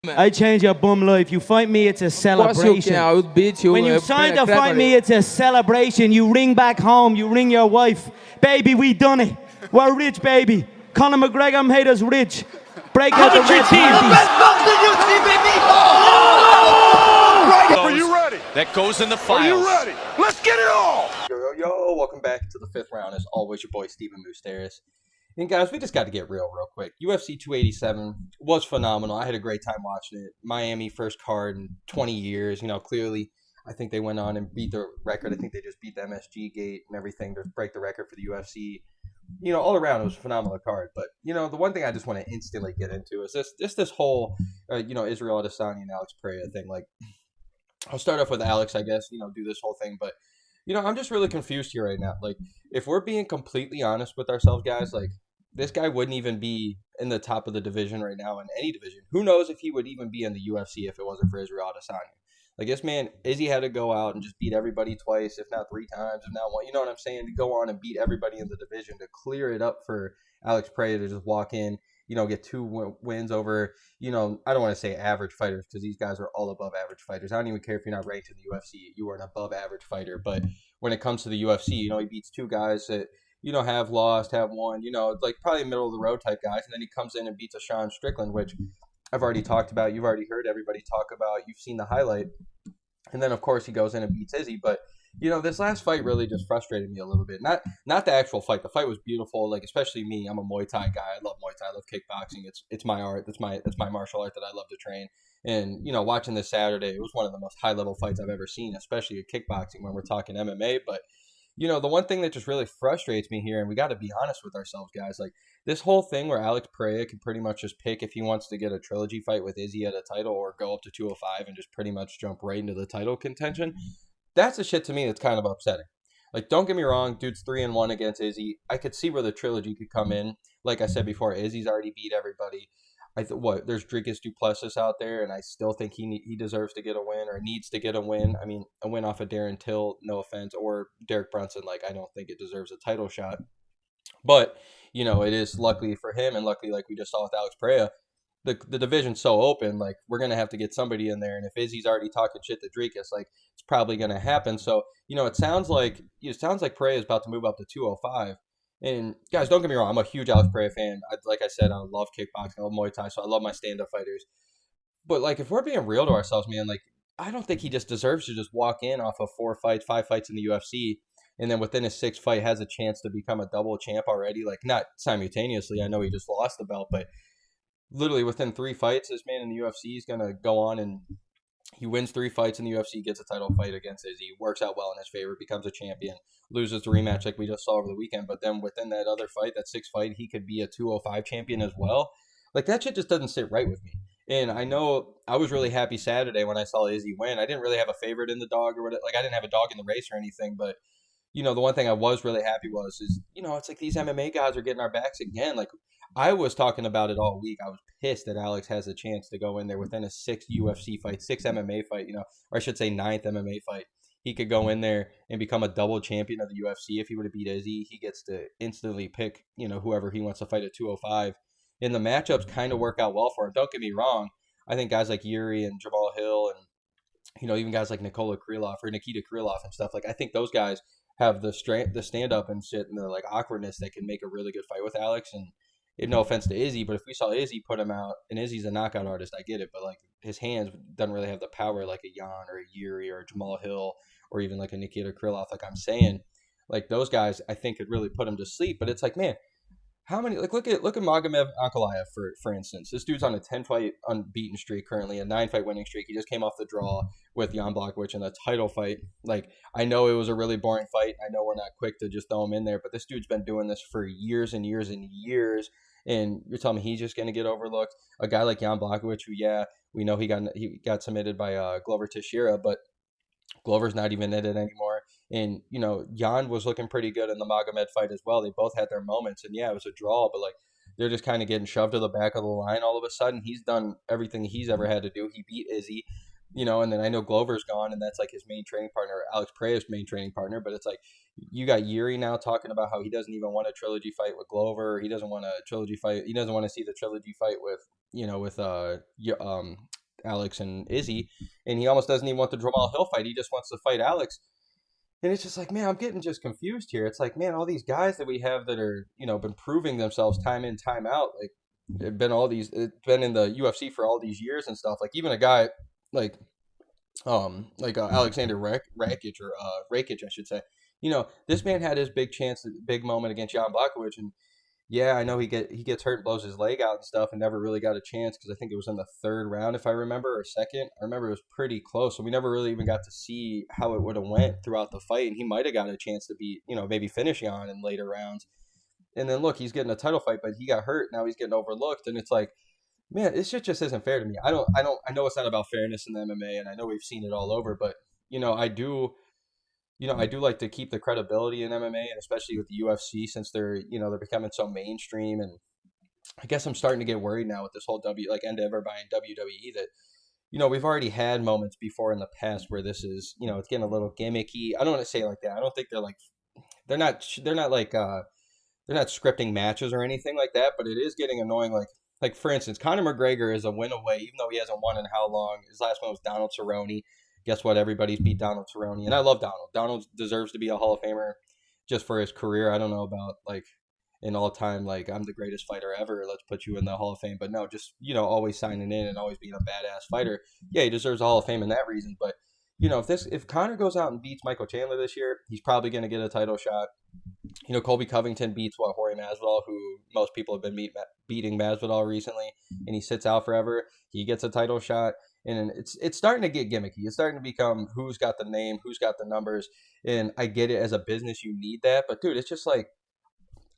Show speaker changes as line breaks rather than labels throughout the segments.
I change your bum life. You fight me, it's a celebration.
I will beat you.
When you sign to fight me, it's a celebration. You ring back home, you ring your wife. Baby, we done it. We're rich, baby. Conor McGregor made us rich. Break out the red panties.
Are you ready?
That goes in the files.
Are you ready? Let's get it all!
Yo, welcome back to the fifth round. As always, your boy Stephen Moustaris. And guys, we just got to get real quick. UFC 287 was phenomenal. I had a great time watching it. Miami, first card in 20 years. You know, clearly, I think they went on and beat the record. I think they just beat the MSG gate and everything to break the record for the UFC. You know, all around, it was a phenomenal card. But, you know, the one thing I just want to instantly get into is this whole, Israel Adesanya and Alex Pereira thing. Like, I'll start off with Alex, I guess, do this whole thing. But, I'm just really confused here right now. Like, if we're being completely honest with ourselves, guys, like, this guy wouldn't even be in the top of the division right now in any division. Who knows if he would even be in the UFC if it wasn't for Israel Adesanya. Like, this man, Izzy had to go out and just beat everybody twice, if not three times, if not one. You know what I'm saying? To go on and beat everybody in the division to clear it up for Alex Pereira to just walk in, get two wins over, I don't want to say average fighters because these guys are all above average fighters. I don't even care if you're not ranked in the UFC. You are an above average fighter. But when it comes to the UFC, he beats two guys that – have lost, have won, like probably middle of the road type guys. And then he comes in and beats a Sean Strickland, which I've already talked about. You've already heard everybody talk about. You've seen the highlight. And then, of course, he goes in and beats Izzy. But, this last fight really just frustrated me a little bit. Not the actual fight. The fight was beautiful. Like, especially me. I'm a Muay Thai guy. I love Muay Thai. I love kickboxing. It's my art. It's my martial art that I love to train. And, watching this Saturday, it was one of the most high-level fights I've ever seen, especially at kickboxing when we're talking MMA. But, the one thing that just really frustrates me here, and we got to be honest with ourselves, guys, like this whole thing where Alex Pereira can pretty much just pick if he wants to get a trilogy fight with Izzy at a title or go up to 205 and just pretty much jump right into the title contention. That's the shit to me that's kind of upsetting. Like, don't get me wrong, dude's 3-1 against Izzy. I could see where the trilogy could come in. Like I said before, Izzy's already beat everybody. There's Dricus Duplessis out there, and I still think he deserves to get a win or needs to get a win. I mean, a win off of Darren Till, no offense, or Derek Brunson. Like, I don't think it deserves a title shot. But, it is luckily for him, and luckily, like we just saw with Alex Pereira, the division's so open, like, we're going to have to get somebody in there. And if Izzy's already talking shit to Dricus, like, it's probably going to happen. So, it sounds like Pereira is about to move up to 205. And guys, don't get me wrong, I'm a huge Alex Pereira fan. Like I said, I love kickboxing, I love Muay Thai, so I love my stand-up fighters. But like, if we're being real to ourselves, man, like, I don't think he just deserves to just walk in off of 5 fights in the UFC, and then within his 6th fight has a chance to become a double champ already. Like, not simultaneously. I know he just lost the belt, but literally within 3 fights, this man in the UFC is gonna go on and he wins 3 fights in the UFC, gets a title fight against Izzy, works out well in his favor, becomes a champion, loses the rematch like we just saw over the weekend. But then within that other fight, that 6th fight, he could be a 205 champion as well. Like, that shit just doesn't sit right with me. And I know I was really happy Saturday when I saw Izzy win. I didn't really have a favorite in the dog or whatever. Like, I didn't have a dog in the race or anything. But, the one thing I was really happy is, it's like these MMA guys are getting our backs again. Like, I was talking about it all week. I was pissed that Alex has a chance to go in there within a 6th UFC fight, 6th MMA fight, or I should say 9th MMA fight. He could go in there and become a double champion of the UFC. If he were to beat Izzy, he gets to instantly pick, whoever he wants to fight at 205. And the matchups kind of work out well for him. Don't get me wrong. I think guys like Yuri and Jamal Hill and, even guys like Nikita Krylov and stuff, like, I think those guys have the stand-up and shit and the, like, awkwardness that can make a really good fight with Alex. And no offense to Izzy, but if we saw Izzy put him out, and Izzy's a knockout artist, I get it, but like, his hands doesn't really have the power like a Jan or a Yuri or a Jamal Hill or even like a Nikita Krylov. Like I'm saying, like those guys, I think could really put him to sleep. But it's like, man, how many? Like look at Magomed Ankalaev for instance. This dude's on a 10-fight unbeaten streak currently, a 9-fight winning streak. He just came off the draw with Jan Blachowicz in a title fight. Like, I know it was a really boring fight. I know we're not quick to just throw him in there, but this dude's been doing this for years and years and years. And you're telling me he's just going to get overlooked? A guy like Jan Blachowicz, who, yeah, we know he got submitted by Glover Teixeira, but Glover's not even in it anymore. And, Jan was looking pretty good in the Magomed fight as well. They both had their moments. And, yeah, it was a draw, but, like, they're just kind of getting shoved to the back of the line all of a sudden. He's done everything he's ever had to do. He beat Izzy. And then I know Glover's gone, and that's like his main training partner, Alex Pereira's main training partner. But it's like you got Yuri now talking about how he doesn't even want a trilogy fight with Glover. He doesn't want a trilogy fight. He doesn't want to see the trilogy fight with Alex and Izzy, and he almost doesn't even want the Jamal Hill fight. He just wants to fight Alex. And it's just like, man, I'm getting just confused here. It's like, man, all these guys that we have that are, been proving themselves time in, time out, like, it's been in the UFC for all these years and stuff. Like, even a guy like Alexander Rakic, I should say. This man had his big chance, big moment against Jan Blachowicz, and yeah, I know he gets hurt and blows his leg out and stuff, and never really got a chance because I think it was in the third round, if I remember, or second. I remember it was pretty close, so we never really even got to see how it would have went throughout the fight, and he might have got a chance to be, maybe finish Jan in later rounds. And then look, he's getting a title fight, but he got hurt. Now he's getting overlooked, and it's like, man, this shit just isn't fair to me. I know it's not about fairness in the MMA, and I know we've seen it all over, but I do. I do like to keep the credibility in MMA, and especially with the UFC, since they're becoming so mainstream. And I guess I'm starting to get worried now with this whole Endeavor buying WWE that we've already had moments before in the past where this is it's getting a little gimmicky. I don't want to say it like that. I don't think they're not scripting matches or anything like that, but it is getting annoying. Like for instance, Conor McGregor is a win away, even though he hasn't won in how long. His last one was Donald Cerrone. Guess what? Everybody's beat Donald Cerrone, and I love Donald. Donald deserves to be a Hall of Famer just for his career. I don't know about an all-time I'm the greatest fighter ever. Let's put you in the Hall of Fame, but no, just always signing in and always being a badass fighter. Yeah, he deserves a Hall of Fame in that reason. But if Conor goes out and beats Michael Chandler this year, he's probably going to get a title shot. Colby Covington beats Jorge Masvidal, who most people have been beating Masvidal recently, and he sits out forever. He gets a title shot. And it's starting to get gimmicky. It's starting to become who's got the name, who's got the numbers. And I get it, as a business, you need that. But, dude, it's just like,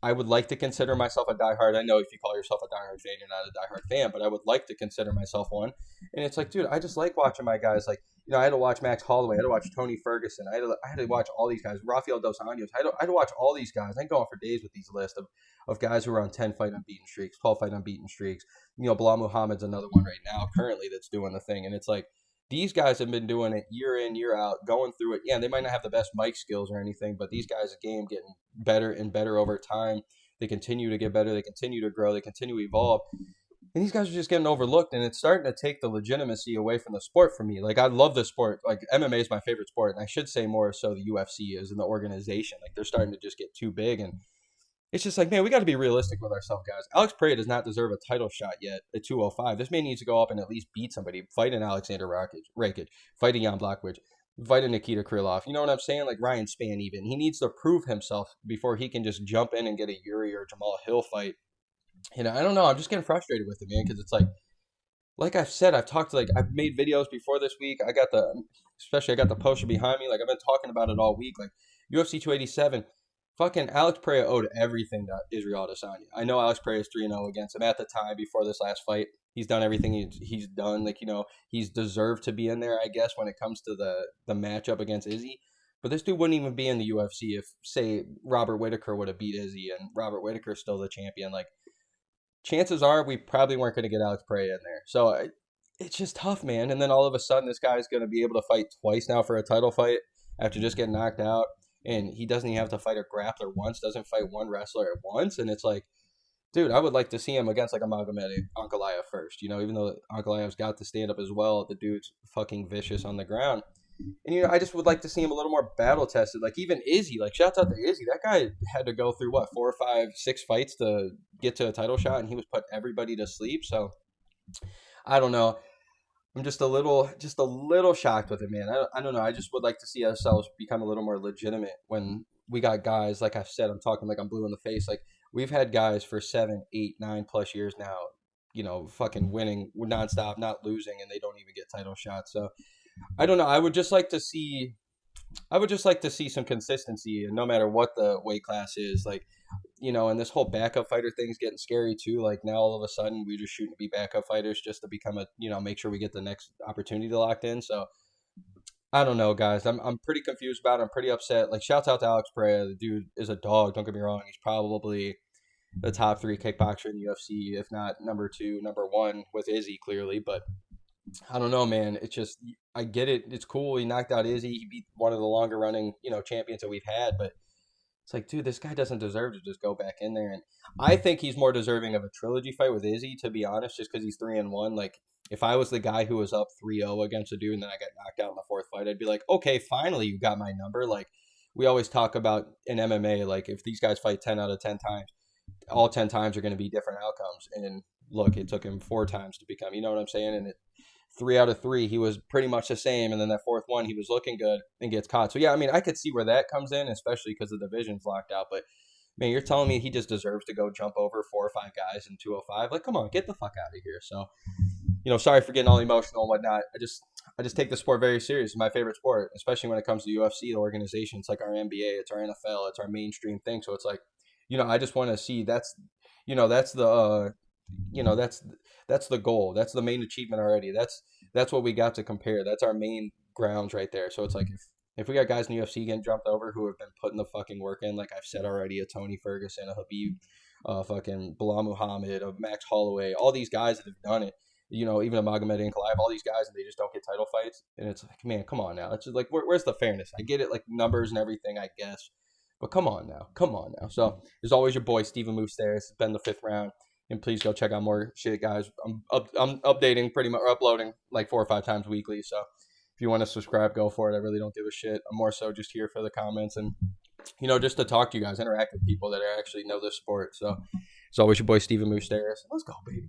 I would like to consider myself a diehard. I know if you call yourself a diehard fan, you're not a diehard fan, but I would like to consider myself one. And it's like, dude, I just like watching my guys. I had to watch Max Holloway. I had to watch Tony Ferguson. I had to watch all these guys. Rafael Dos Anjos. I had to watch all these guys. I can go on for days with these lists of guys who are on 10 fight unbeaten streaks, 12 fight unbeaten streaks. Bilal Muhammad's another one right now currently that's doing the thing. And it's like, these guys have been doing it year in, year out, going through it. Yeah, they might not have the best mic skills or anything, but these guys' game getting better and better over time. They continue to get better. They continue to grow. They continue to evolve. And these guys are just getting overlooked, and it's starting to take the legitimacy away from the sport for me. I love the sport. MMA is my favorite sport, and I should say more so the UFC is in the organization. They're starting to just get too big, and it's just like, man, we got to be realistic with ourselves, guys. Alex Pereira does not deserve a title shot yet at 205. This man needs to go up and at least beat somebody. Fight an Alexander Rakic. Fight a Jan Blachowicz. Fight a Nikita Krylov. You know what I'm saying? Ryan Spann even. He needs to prove himself before he can just jump in and get a Yuri or Jamal Hill fight. I don't know. I'm just getting frustrated with it, man, because it's like I've said, I've made videos before this week. I got the poster behind me. I've been talking about it all week. UFC 287. Fucking Alex Pereira owed everything to Israel Adesanya. I know Alex Pereira is 3-0 against him at the time before this last fight. He's done everything he's done. He's deserved to be in there, I guess, when it comes to the matchup against Izzy. But this dude wouldn't even be in the UFC if, say, Robert Whittaker would have beat Izzy and Robert Whittaker's still the champion. Chances are we probably weren't going to get Alex Pereira in there. So it's just tough, man. And then all of a sudden, this guy's going to be able to fight twice now for a title fight after just getting knocked out. And he doesn't even have to fight a grappler once, doesn't fight one wrestler at once. And it's like, dude, I would like to see him against a Magomed Ankalaev first. Even though Ankalaev's got to stand up as well, the dude's fucking vicious on the ground. And, I just would like to see him a little more battle-tested. Even Izzy, shouts out to Izzy. That guy had to go through, 4 or 5, 6 fights to get to a title shot, and he was putting everybody to sleep. So, I don't know. I'm just a little shocked with it, man. I don't know. I just would like to see ourselves become a little more legitimate when we got guys, like I've said, I'm talking like I'm blue in the face. We've had guys for 7, 8, 9 plus years now, fucking winning nonstop, not losing, and they don't even get title shots. So, I don't know. I would just like to see some consistency, and no matter what the weight class is, and this whole backup fighter thing is getting scary too. Now all of a sudden we just shooting to be backup fighters just to become make sure we get the next opportunity locked in. So I don't know, guys. I'm pretty confused about it. I'm pretty upset. Shouts out to Alex Pereira. The dude is a dog. Don't get me wrong. He's probably the top 3 kickboxer in the UFC, if not number 2, number 1 with Izzy clearly, but I don't know, man. It's just, I get it. It's cool. He knocked out Izzy. He beat one of the longer running, champions that we've had. But It's like, dude, this guy doesn't deserve to just go back in there. And I think he's more deserving of a trilogy fight with Izzy, to be honest, just because he's 3-1. Like, if I was the guy who was up 3-0 against a dude and then I got knocked out in the fourth fight, I'd be like, okay, finally you got my number. Like, we always talk about in MMA, like, if these guys fight 10 out of 10 times, all 10 times are going to be different outcomes. And look, it took him 4 times to become, you know what I'm saying? And 3 out of 3, he was pretty much the same. And then that fourth one, he was looking good and gets caught. So, yeah, I mean, I could see where that comes in, especially because the division's locked out. But, man, you're telling me he just deserves to go jump over 4 or 5 guys in 205? Like, come on, get the fuck out of here. So, sorry for getting all emotional and whatnot. I just take the sport very serious. It's my favorite sport, especially when it comes to UFC, the organization. It's like our NBA, it's our NFL, it's our mainstream thing. So it's like, I just want to see that's the that's the goal. That's the main achievement already. That's what we got to compare. That's our main grounds right there. So it's like if we got guys in the UFC getting jumped over who have been putting the fucking work in, like I've said already, a Tony Ferguson, a Habib, fucking Bilal Muhammad, a Max Holloway, all these guys that have done it. Even a Magomed Ankalaev, all these guys, and they just don't get title fights. And it's like, man, come on now. It's just like, where's the fairness? I get it, like numbers and everything, I guess. But come on now. So, as always, your boy, Stephen Moustaris. It's been the 5th round. And please go check out more shit, guys. I'm updating pretty much, or uploading like 4 or 5 times weekly. So, if you want to subscribe, go for it. I really don't give a shit. I'm more so just here for the comments and, just to talk to you guys, interact with people that actually know this sport. So, as always, your boy, Stephen Moustaris. Let's go, baby.